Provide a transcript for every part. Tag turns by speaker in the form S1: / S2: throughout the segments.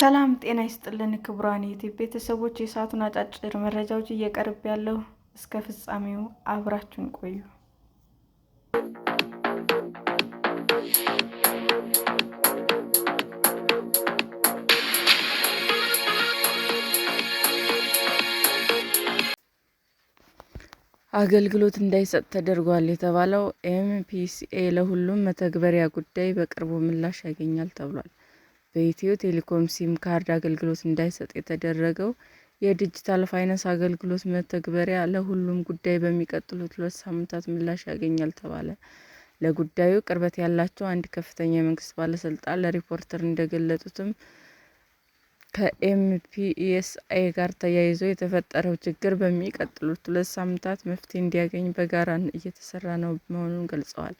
S1: ሰላም ጤና ይስጥልን ክቡራን የዩቲዩብ ቤተሰቦች፣ የሰዓቱን አጫጭር መረጃዎች እየቀርብ ያለው እስከ ፍጻሜው አብራችሁን ቆዩ። አገልግሎት እንዳይሰጥ ተደርጓል የተባለው ኤምፒሲኤ ለሁሉም መተግበሪያ ጉዳይ በቅርቡ ምላሽ ያገኛል ተብሏል። በኢትዮ ቴሌኮም ሲም ካርድ አገልግሎት እንዳይሰጥ የተደረገው የዲጂታል ፋይናንስ አገልግሎት መተግበሪያ ለሁሉም ጉዳይ በሚቀጥሉት 2 ሳምንታት ምላሽ ያገኛል ተባለ። ለጉዳዩ ቅርበት ያላቸው አንድ ከፍተኛ የመንግስት ባለስልጣን ለሪፖርተር እንደገለጹትም ከኤምፒሲኤ ጋር ተያይዞ የተፈጠረው ችግር በሚቀጥሉት 2 ሳምንታት መፍትሄ እንዲያገኝ በጋራ እየተሰራ መሆኑን ገልጸዋል።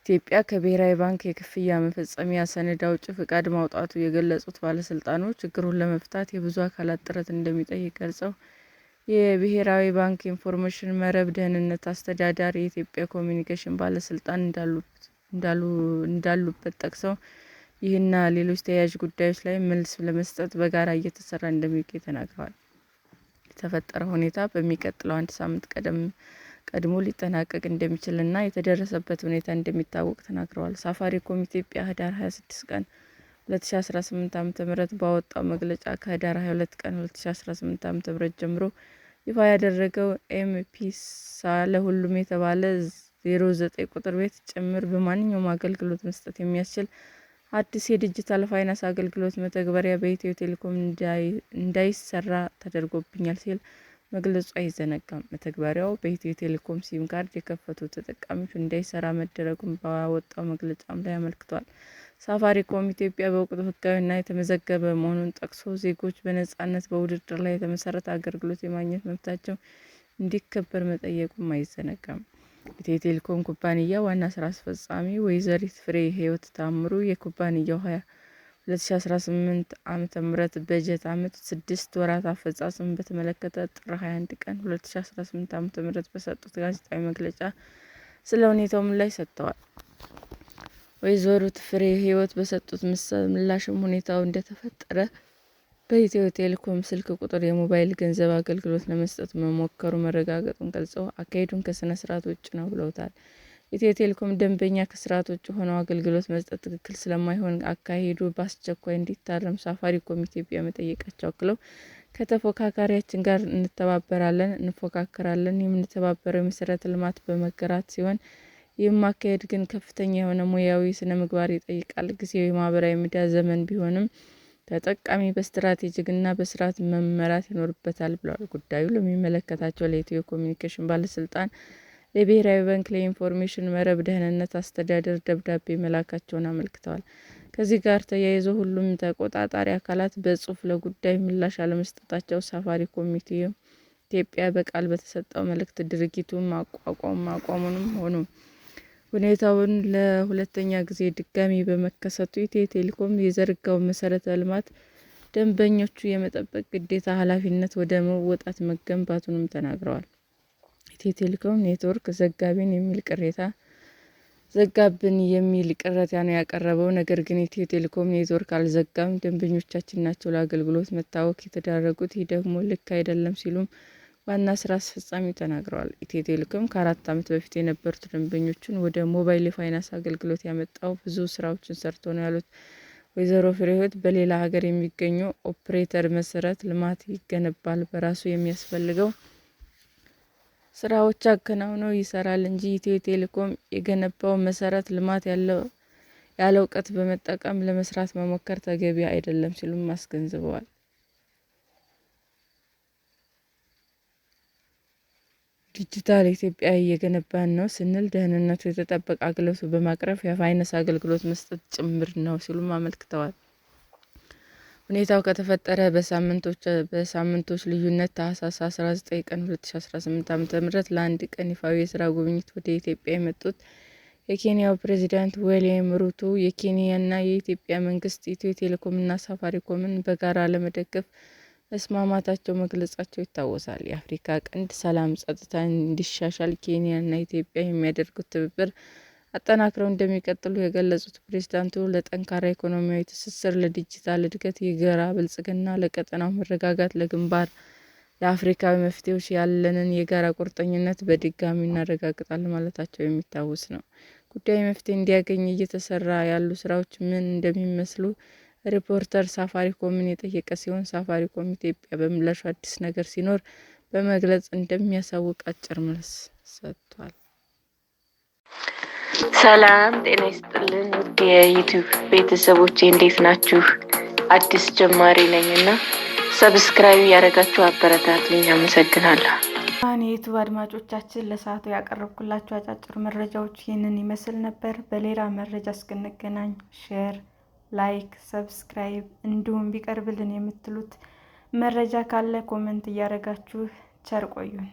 S1: ኢትዮጵያ ከብሔራዊ ባንክ የክፍያ መፈጸሚያ ሰነድ አውጪ ፈቃድ ማውጣቱ የገለጹት ባለስልጣኑ ችግሩን ለመፍታት የብዙ አካላት ጥረት እንደሚጠይቅ ገልጸው የብሔራዊ ባንክ ኢንፎርሜሽን መረብ ደህንነት አስተዳደር፣ የኢትዮጵያ ኮሚኒኬሽን ባለስልጣን እንዳሉበት ጠቅሰው ይህና ሌሎች ተያያዥ ጉዳዮች ላይ መልስ ለመስጠት በጋራ እየተሰራ እንደሚገኝ ተናግረዋል። የተፈጠረው ሁኔታ በሚቀጥለው 1 ሳምንት ቀድሞ ሊጠናቀቅ እንደሚችልና የተደረሰበት ሁኔታ እንደሚታወቅ ተናግረዋል። ሳፋሪኮም ኢትዮጵያ ህዳር 26 ቀን 2018 ዓ.ም ባወጣው መግለጫ ከህዳር 22 ቀን 2018 ዓ.ም ጀምሮ ይፋ ያደረገው ኤም-ፒሳ ለሁሉም የተባለ 09 ቁጥር ቤት ጭምር በማንኛውም አገልግሎት መስጠት የሚያስችል አዲስ የዲጂታል ፋይናንስ አገልግሎት መተግበሪያ በኢትዮ ቴሌኮም እንዳይሰራ ተደርጎብኛል ሲል መግለጹ አይዘነጋም። መተግበሪያው በኢትዮ ቴሌኮም ሲም ካርድ የከፈቱ ተጠቃሚዎች እንዳይሰራ መደረጉን ባወጣው መግለጫም ላይ አመልክቷል። ሳፋሪኮም ኢትዮጵያ በወቅቱ ህጋዊና የተመዘገበ መሆኑን ጠቅሶ ዜጎች በነፃነት በውድድር ላይ የተመሰረተ አገልግሎት የማግኘት መብታቸው እንዲከበር መጠየቁም አይዘነጋም። ኢትዮ ቴሌኮም ኩባንያ ዋና ስራ አስፈጻሚ ወይዘሪት ፍሬ ህይወት ታምሩ የኩባንያው 2018 ዓ.ም በጀት ዓመት 6 ወራት አፈጻጸም በተመለከተ ጥር 21 ቀን 2018 ዓ.ም በሰጡት ጋዜጣዊ መግለጫ ስለ ሁኔታው ምላሽ ሰጥተዋል። ወይዘሪት ፍሬ ህይወት በሰጡት ምላሽም ሁኔታው እንደተፈጠረ በኢትዮ ቴሌኮም ስልክ ቁጥር የሞባይል ገንዘብ አገልግሎት ለመስጠት መሞከሩ መረጋገጡን ገልጸው አካሄዱን ከስነ ስርዓት ውጭ ነው ብለውታል። ኢትዮ ቴሌኮም ደንበኛ ከስርዓት ውጭ ሆነው አገልግሎት መስጠት ትክክል ስለማይሆን አካሄዱ በአስቸኳይ እንዲታረም ሳፋሪኮም ኢትዮጵያ መጠየቃቸው አክለው ከተፎካካሪያችን ጋር እንፎካከራለን። የምንተባበረው የመሰረተ ልማት በመጋራት ሲሆን ይህም አካሄድ ግን ከፍተኛ የሆነ ሙያዊ ስነ ምግባር ይጠይቃል። ጊዜያዊ ማህበራዊ ሚዲያ ዘመን ቢሆንም ተጠቃሚ በስትራቴጂና በስርዓት መመራት ይኖርበታል ብለዋል። ጉዳዩ ለሚመለከታቸው ለኢትዮ ኮሚኒኬሽን ባለስልጣን፣ ለብሔራዊ ባንክ፣ ለኢንፎርሜሽን መረብ ደህንነት አስተዳደር ደብዳቤ መላካቸውን አመልክተዋል። ከዚህ ጋር ተያይዞ ሁሉም ተቆጣጣሪ አካላት በጽሁፍ ለጉዳዩ ምላሽ አለመስጠታቸው ሳፋሪኮም ኢትዮጵያ በቃል በተሰጠው መልእክት ድርጊቱን ማቋሙንም ሆኖ ሁኔታውን ለሁለተኛ ጊዜ ድጋሚ በመከሰቱ ኢትዮ ቴሌኮም የዘረጋው መሰረተ ልማት ደንበኞቹ የመጠበቅ ግዴታ ኃላፊነት ወደ መወጣት መገንባቱንም ተናግረዋል። ኢትዮ ቴሌኮም ኔትወርክ ዘጋብን የሚል ቅሬታ ነው ያቀረበው። ነገር ግን ኢትዮ ቴሌኮም ኔትወርክ አልዘጋም፣ ደንበኞቻችን ናቸው ለአገልግሎት መታወክ የተዳረጉት፣ ይህ ደግሞ ልክ አይደለም ሲሉም ዋና ስራ አስፈጻሚው ተናግረዋል። ኢትዮ ቴሌኮም ከ4 ዓመት በፊት የነበሩት ደንበኞችን ወደ ሞባይል የፋይናንስ አገልግሎት ያመጣው ብዙ ስራዎችን ሰርቶ ነው ያሉት ወይዘሮ ፍሬህይወት በሌላ ሀገር የሚገኘው ኦፕሬተር መሰረት ልማት ይገነባል፣ በራሱ የሚያስፈልገው ስራዎች አከናውነው ይሰራል እንጂ ኢትዮ ቴሌኮም የገነባው መሰረት ልማት ያለ እውቀት በመጠቀም ለመስራት መሞከር ተገቢ አይደለም ሲሉም አስገንዝበዋል። ዲጂታል ኢትዮጵያ እየገነባን ነው ስንል ደህንነቱ የተጠበቀ አገልግሎት በማቅረብ የፋይናንስ አገልግሎት መስጠት ጭምር ነው ሲሉም አመልክተዋል። ሁኔታው ከተፈጠረ በሳምንቶች ልዩነት ታህሳስ 19 ቀን 2018 ዓ.ም ለአንድ ቀን ይፋዊ የስራ ጉብኝት ወደ ኢትዮጵያ የመጡት የኬንያው ፕሬዝዳንት ዊልያም ሩቶ የኬንያና የኢትዮጵያ መንግስት ኢትዮ ቴሌኮምና ሳፋሪኮምን በጋራ ለመደገፍ መስማማታቸው መግለጻቸው ይታወሳል። የአፍሪካ ቀንድ ሰላም ጸጥታ እንዲሻሻል ኬንያና ኢትዮጵያ የሚያደርጉት ትብብር አጠናክረው እንደሚቀጥሉ የገለጹት ፕሬዝዳንቱ ለጠንካራ ኢኮኖሚያዊ ትስስር፣ ለዲጂታል እድገት፣ የጋራ ብልጽግና፣ ለቀጠናው መረጋጋት፣ ለግንባር ለአፍሪካዊ መፍትሄዎች ያለንን የጋራ ቁርጠኝነት በድጋሚ እናረጋግጣለን ማለታቸው የሚታወስ ነው። ጉዳዩ መፍትሄ እንዲያገኝ እየተሰራ ያሉ ስራዎች ምን እንደሚመስሉ ሪፖርተር ሳፋሪኮምን የጠየቀ ሲሆን ሳፋሪኮም ኢትዮጵያ በምላሹ አዲስ ነገር ሲኖር በመግለጽ እንደሚያሳውቅ አጭር መልስ ሰጥቷል።
S2: ሰላም ጤና ይስጥልን ውድ የዩቲዩብ ቤተሰቦቼ እንዴት ናችሁ? አዲስ ጀማሪ ነኝ እና ሰብስክራይብ ያደረጋችሁ አበረታቱኝ። አመሰግናለሁ።
S3: የዩቲዩብ አድማጮቻችን ለሰዓቱ ያቀረብኩላችሁ አጫጭር መረጃዎች ይህንን ይመስል ነበር። በሌላ መረጃ እስክንገናኝ ሼር፣ ላይክ፣ ሰብስክራይብ እንዲሁም ቢቀርብልን የምትሉት መረጃ ካለ ኮመንት እያደረጋችሁ ቸር ቆዩን።